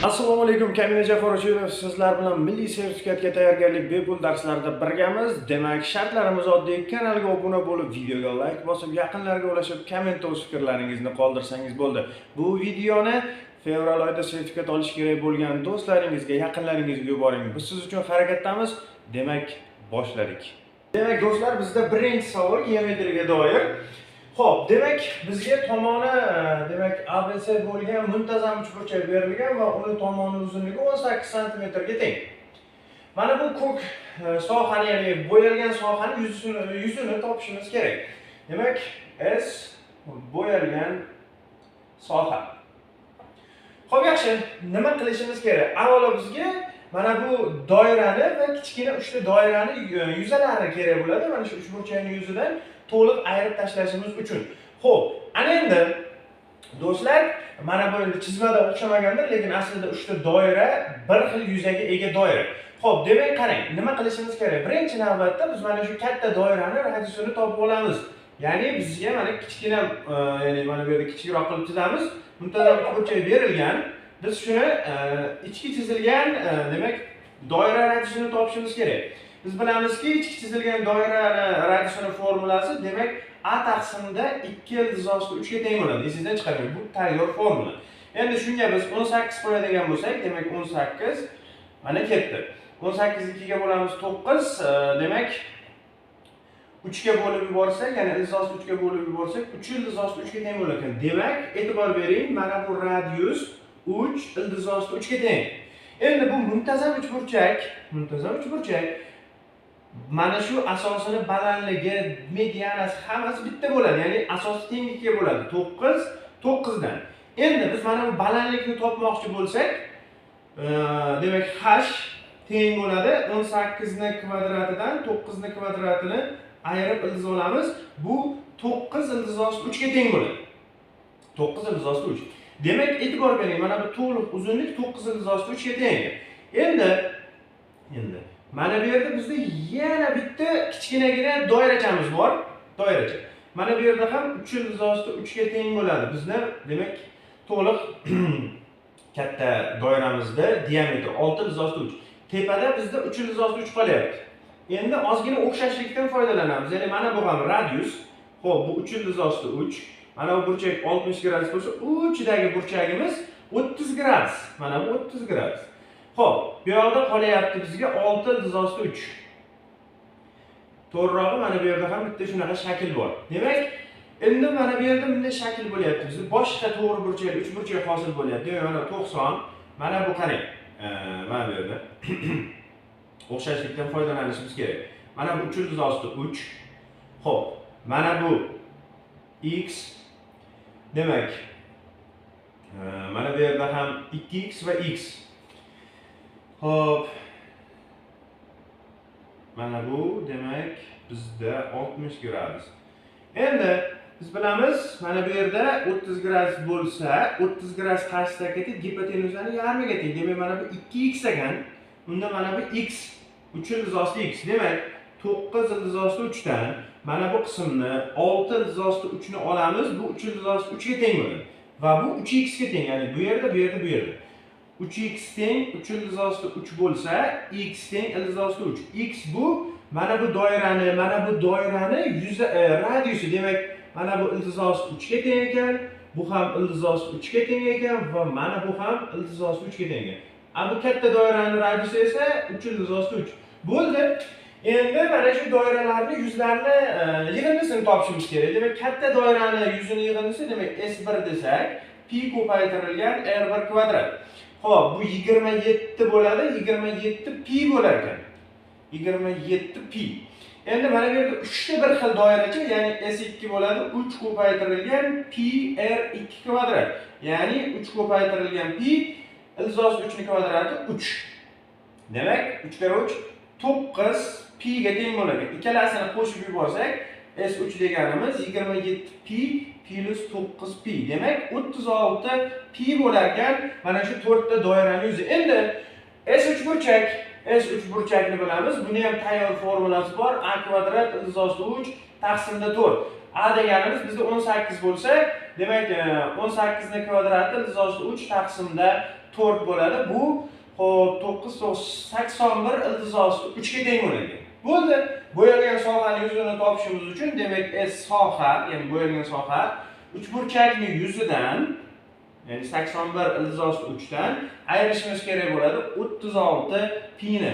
Assalomu alaykum, Kamina Jaforovich. Sizlar bilan milliy sertifikatga tayyorgarlik bepul darslarida birgamiz. Demak, shartlarimiz oddiy. Kanalga obuna bo'lib, videoga like bosib, yaqinlarga ulashib, komment o'z fikrlaringizni qoldirsangiz bo'ldi. Bu videoni fevral oyida sertifikat olish kerak bo'lgan do'stlaringizga, yaqinlaringizga yuboring. Biz siz uchun harakatdamiz. Demak, boshladik. Demak, do'stlar, bizda birinchi savol geometriyaga doir. Xo'p, demak, bizga tomoni, demak, ABC bo'lgan muntazam uchburchak berilgan va uni tomoni uzunligi 18 sm ga teng. Mana bu ko'k sohani, ya'ni bo'yalgan sohani yuzini topishimiz kerak. Demak, S bo'yalgan soha. Xo'p, yaxshi, nima qilishimiz kerak? Avvalo bizga mana bu doirani va kichkina uchta doirani yuzalari kerak bo'ladi. Mana shu uchburchakning yuzidan to'liq ayirib tashlashimiz uchun. Xo'p, ana endi do'stlar, mana bu endi chizmada o'xshamagandir, lekin aslida uchta doira bir xil yuzaga ega doira. Xo'p, demak qarang, nima qilishimiz kerak? Birinchi navbatda biz mana shu katta doirani radiusini topib olamiz. Ya'ni bizga mana kichkina, ya'ni mana bu yerda kichikroq qilib chizamiz. Muntazam uchburchak berilgan. Biz shuni ichki chizilgan, demak, doira radiusini topishimiz kerak. Biz bilamizki, ichki chizilgan doirani radiusini formulasi, demak, A taqsimda 2 ildiz osti 3 ga teng bo'ladi. Esingizdan chiqarmang, bu tayyor formula. Endi shunga biz 18 qo'yadigan bo'lsak, demak 18 mana ketdi. 18 2 ga bo'lamiz 9, demak 3 ga bo'lib yuborsak, ya'ni ildiz osti 3 ga bo'lib yuborsak, 3 ildiz osti 3 ga teng bo'lar ekan. Demak, e'tibor bering, mana bu radius 3 ildiz osti 3 ga teng. Endi bu muntazam uchburchak, mana shu asosini balandligi, medianasi hammasi bitta bo'ladi. Ya'ni asosi tenglikka bo'ladi. 9, 9 dan. Endi biz mana bu balandlikni topmoqchi bo'lsak, demak h teng bo'ladi 18 ning kvadratidan 9 ning kvadratini ayirib ildiz olamiz. Bu 9 ildiz osti 3 ga teng bo'ladi. 9 ildiz osti 3. Demak, e'tibor bering, mana bu to'liq uzunlik 9 ildiz osti 3 ga teng. Endi mana bu yerda bizda yana bitta kichkinagina doirachamiz bor. Doiracha. Mana bu yerda ham 3 ildiz osti 3 ga teng bo'ladi. Bizda demak to'liq katta doiramizda diametri 6 ildiz osti 3. Tepada bizda 3 ildiz osti 3 qolyapti. Endi ozgina o'xshashlikdan foydalanamiz. Ya'ni mana bu ham radius. Xo'p, bu 3 ildiz osti 3. Mana bu burchak 60 gradus bo'lsa, u ichidagi burchagimiz 30 gradus. Mana bu 30 gradus. Xo'p, bu yoqda qolyapti bizga 6 ildiz osti 3. To'g'rirog'i mana bu yerda ham bitta shunaqa shakl bor. Demak, endi mana bu yerda bunday shakl bo'lyapti. Bizda boshqa to'g'ri burchak, 3 burchak hosil bo'lyapti. Demak, mana 90. Mana bu qarang. Mana bu yerda o'xshashlikdan foydalanishimiz kerak. Mana bu 3 ildiz osti 3. Xo'p, mana bu x. Demak, mana bu yerda ham 2x va x. Xo'p. Mana bu demak bizda 60 gradus. Endi biz bilamiz, mana bu yerda 30 gradus bo'lsa, 30 gradus qarshisida ketib, gipotenuzani yarmiga teng. Demak, mana bu 2x ekan. Unda mana bu x 3 ildiz osti x. Demak, 9 ildiz osti 3 dan mana bu qismni 6 ildiz osti 3 ni olamiz. Bu 3 ildiz osti 3 ga teng bo'ladi. Va bu 3x ga teng, ya'ni bu yerda, bu yerda, bu yerda. 3x teng 3 ildiz osti 3 bo'lsa, x teng ildiz osti 3. X bu mana bu doirani radiusi. Demak, mana bu ildiz osti 3 ga teng ekan, bu ham ildiz osti 3 ga teng ekan va mana bu ham ildiz osti 3 ga teng ekan. Bu katta doiraning radiusi esa 3 ildiz osti 3. Bo'ldi. Endi mana shu doiralarning yuzlarini yig'indisini topishimiz kerak. Demak, katta doiraning yuzini yig'indisi, demak S1 desak, pi ko'paytirilgan R1 kvadrat. Xo'p, bu 27 bo'ladi, 27 pi bo'lar ekan. 27 pi. Endi mana bu yerda 3 ta bir xil doiracha, ya'ni S2 bo'ladi, 3 ko'paytirilgan pi R2 kvadrat. Ya'ni 3 ko'paytirilgan pi ildiz osti 3 ning kvadrati 3. Demak, 3 kare 3 9 pi ga teng bo'ladi. Ikkalasini qo'shib yuborsak, S3 deganimiz 27 pi plus 9 pi. Demak, 36 pi bo'lar ekan mana shu 4 ta doiraning yuzi. Endi S3 burchakni bilamiz. Buni ham tayyor formulasi bor. A kvadrat ildiz osti 3 taqsimda 4. A deganimiz bizda 18 bo'lsa, demak 18 ning kvadrati ildiz 3 taqsimda 4 bo'ladi. Bu hop 9 81 ildiz 3 ga teng bo'ladi. Bo'ldi. Bo'yalgan sohaning yuzini topishimiz uchun demak soha, ya'ni bo'yalgan soha uchburchakning yuzidan, ya'ni 81 ildiz 3 dan ayirishimiz kerak bo'ladi 36 pini.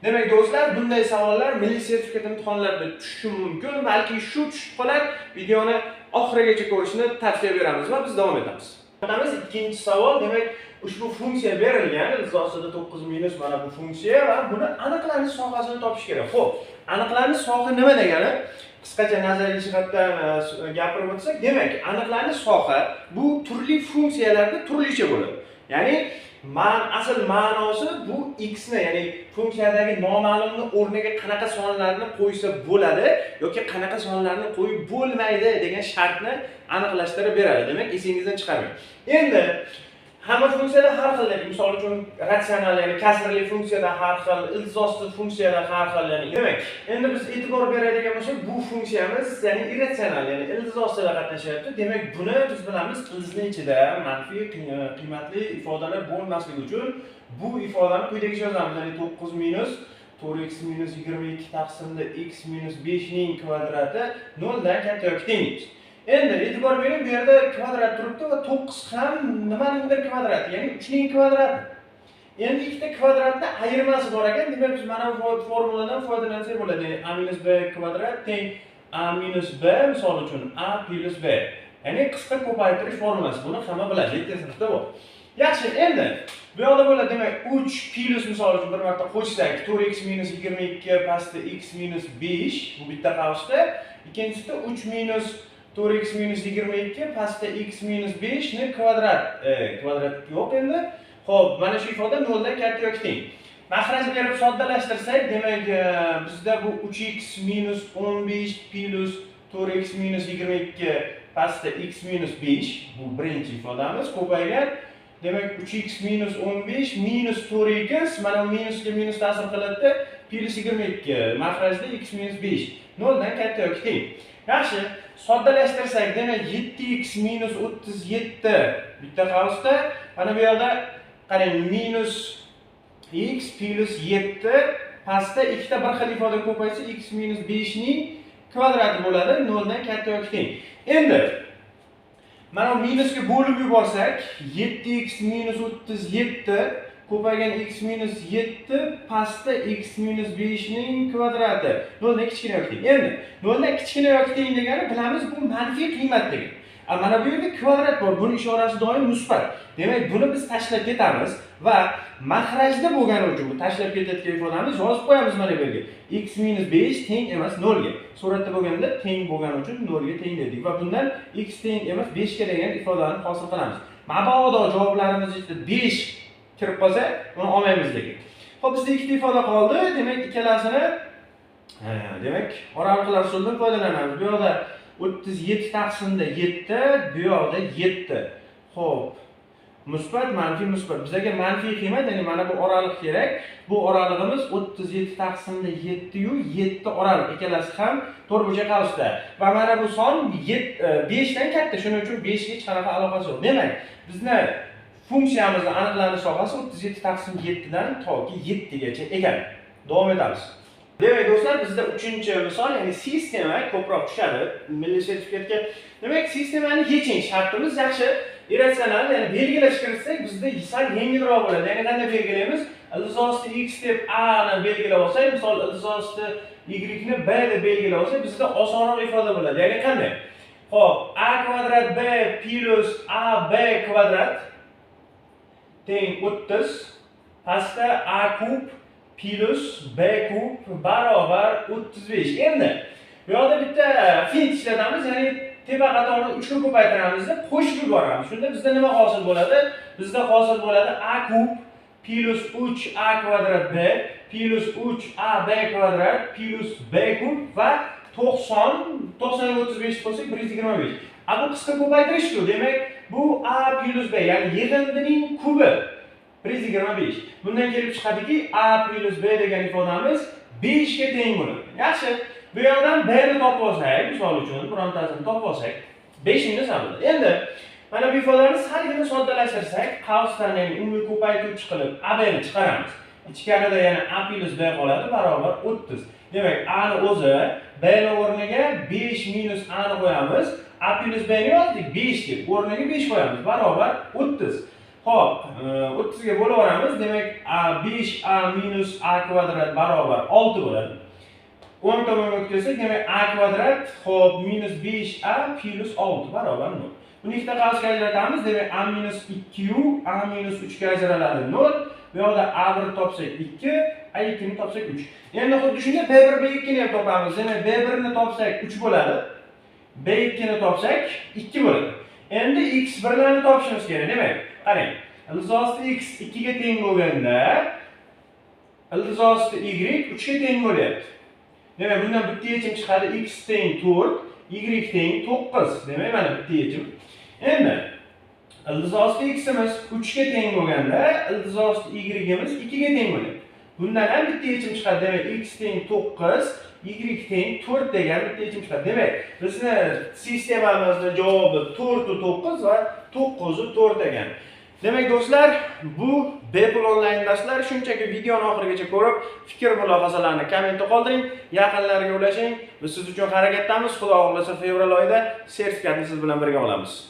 Demak do'stlar, bunday savollar milliy sertifikat imtihonlarida tushishi mumkin. Balki shu tushib qolar, videoni oxirigacha ko'rishni tavsiya beramiz va biz davom etamiz. Ikkinchi savol, demak, ushbu funksiya berilgan, ildiz ostida 9 minus mana bu funksiya va buni aniqlanish sohasini topish kerak. Xo'p, aniqlanish soha nima degani? Qisqacha nazariy jihatdan gapirib o'tsak, demak, aniqlanish soha bu turli funksiyalarda turlicha bo'ladi. Ya'ni asl ma'nosi bu x ni, ya'ni funksiyadagi noma'lumni o'rniga qanaqa sonlarni qo'ysa bo'ladi yoki qanaqa sonlarni qo'yib bo'lmaydi degan shartni aniqlashtirib beradi. Demak, esingizdan chiqarmang. Endi hamma funksiyada har xil, misol uchun ratsional, ya'ni kasrli funksiyada har xil, ildiz osti funksiyada har xil, ya'ni demak, endi biz e'tibor beradigan bo'lsak, bu funksiyamiz, ya'ni irratsional, ya'ni ildiz ostida qatnashyapti. Demak, buni biz bilamiz, ildizning ichida manfiy qiymatli ifodalar bo'lmasligi uchun bu ifodani quyidagicha yozamiz. Ya'ni 9 minus 4x minus 22 taqsimda x minus 5 ning kvadrati 0 dan katta yoki teng. Endi e'tibor bering, bu yerda kvadrat turibdi va 9 ham nimaningdir kvadrati, ya'ni 3 ning kvadrati. Endi ikkita kvadratda ayirmasi bor ekan. Demak, biz mana bu formuladan foydalansak bo'ladi. Ya'ni a minus b kvadrat teng a minus b, misol uchun a plus b. Ya'ni qisqa ko'paytirish formulasi. Buni hamma biladi, lekin sinfda bor. Yaxshi, endi bu yoqda bo'ladi, demak 3 plus misol uchun bir marta qo'shsak 4x minus 22 pastda x minus 5, bu bitta qavsda. Ikkinchisida 3 minus 4x minus 22 pastda x minus 5 ni kvadrat. Kvadrat yo'q endi. Xo'p, mana shu ifoda 0 dan katta yoki teng. Mahrajni berib soddalashtirsak, demak bizda bu 3x minus 15 plus 4x minus 22 pastda x minus 5, bu birinchi ifodamiz ko'paygan. Demak 3x minus 15 minus 4x, mana minusga minus ta'sir qiladi, plus 22, mahrajda x minus 5, 0 dan katta yoki teng. Yaxshi, soddalashtirsak, demak 7x minus 37 bitta qavsda, mana bu yerda qarang, minus x plus 7 pastda ikkita bir xil ifoda ko'paysa x minus 5 ning kvadrati bo'ladi, 0 dan katta yoki teng. Endi mana minusga bo'lib yuborsak, 7x minus 37 ko'paygan x minus 7 pastda x minus 5 ning kvadrati 0 dan kichkina yoki teng. Endi 0 dan kichkina yoki teng degani bilamiz, bu manfiy qiymat degani. Mana bu yerda kvadrat bor, buni ishorasi doim musbat. Demak, buni biz tashlab ketamiz va mahrajda bo'lgani uchun bu tashlab ketayotgan ifodamiz yozib qo'yamiz mana bu yerga. X minus 5 teng emas 0 ga. Suratda bo'lganda teng bo'lgani uchun 0 ga teng dedik va bundan x teng emas 5 ga degan ifodani hosil qilamiz. Mabodo javoblarimiz ichida 5 kirib qolsa, buni olmaymiz lekin. Xo'p, bizda ikkita ifoda qoldi. Demak, ikkalasini demak, oraliqlar usulidan foydalanamiz. Bu yoqda 37 taqsimda 7, bu yoqda 7. Xo'p, musbat, manfiy, musbat. Bizga manfiy qiymat, ya'ni mana bu oraliq kerak. Bu oralig'imiz 37 taqsimda 7 yu 7 oraliq. Ikkalasi ham to'rtburchak qavsda. Va mana bu son 5 dan katta. Shuning uchun 5 ga hech qanaqa aloqasi yo'q. Demak, bizni funksiyamizning aniqlanish sohasi 37 taqsim 7 dan toki 7 gacha ekan. Davom etamiz. Demak do'stlar, bizda 3-misol, ya'ni sistema ko'proq tushadi milliy sertifikatga. Demak, sistemani yeching shartimiz yaxshi. Irratsional, ya'ni belgilash kiritsak, bizda sal yengilroq bo'ladi. Ya'ni qanday belgilaymiz? Ildiz osti x deb a ni belgilab olsak, misol ildiz osti y ni b deb belgilab olsak, bizda osonroq ifoda bo'ladi. Ya'ni qanday? Xo'p, a kvadrat b plus ab kvadrat teng 30, pastda a kub plus b kub barobar 35. Endi bu yoqda bitta fint ishlatamiz, ya'ni tepa qatorni 3 ga ko'paytiramiz deb qo'shib yuboramiz. Shunda bizda nima hosil bo'ladi? Bizda hosil bo'ladi a kub plus 3a kvadrat b plus 3ab kvadrat plus b kub va 90 ga 35 qo'shsak 125. Bu qisqa ko'paytirishdir. Demak, bu a plus b, ya'ni yig'indining kubi 125. Bundan kelib chiqadiki, a plus b degan ifodamiz 5 ga teng bo'ladi. Yaxshi. Bu yerdan b ni topib olsak, misol uchun birontasini topib olsak, 5 ni hisobida. Endi mana bu ifodani salgina soddalashtirsak, qavsdan ya'ni umumiy ko'paytiruvchi qilib a b ni chiqaramiz. Ichkarida yana a plus b qoladi barobar 30. Demak, a ni o'zi b ni o'rniga 5 minus a ni qo'yamiz. A plus b ni yozdik 5 deb, o'rniga 5 qo'yamiz barobar 30. Xo'p, 30 ga bo'laveramiz. Demak, 5a minus a kvadrat barobar 6 bo'ladi. 10 tomonga o'tkazsak, demak a kvadrat, xo'p, minus 5a plus 6 barobar 0. Buni ikkita qavsga ajratamiz. Demak, a minus 2u a minus 3 ga ajraladi 0. Bu yerda a1 topsak 2, a2 ni topsak 3. Endi xuddi shunday b1 b2 ni ham topamiz. Demak, b1 ni topsak 3 bo'ladi. b2 ni topsak 2 bo'ladi. Endi x1 larni topishimiz kerak. Demak, qarang. Ildizosti x 2 ga teng bo'lganda ildizosti y 3 ga teng bo'lyapti. Demak, bundan bitta yechim chiqadi. X teng 4, y teng 9. Demak, mana bitta yechim. Endi ildizosti x'imiz 3 ga teng bo'lganda, ildizosti y'imiz 2 ga teng bo'lyapti. Bundan ham bitta yechim chiqadi. Demak, x teng 9, y teng 4 degan bitta yechim chiqadi. Demak, bizni sistemamizning javobi 4 u 9 va 9 u 4 degan. Demak do'stlar, bu bepul onlayn darslar. Shunchaki videoni oxirigacha ko'rib, fikr mulohazalarni kommentda qoldiring, yaqinlarga ulashing. Biz siz uchun harakatdamiz. Xudo xohlasa fevral oyida sertifikatni siz bilan birga olamiz.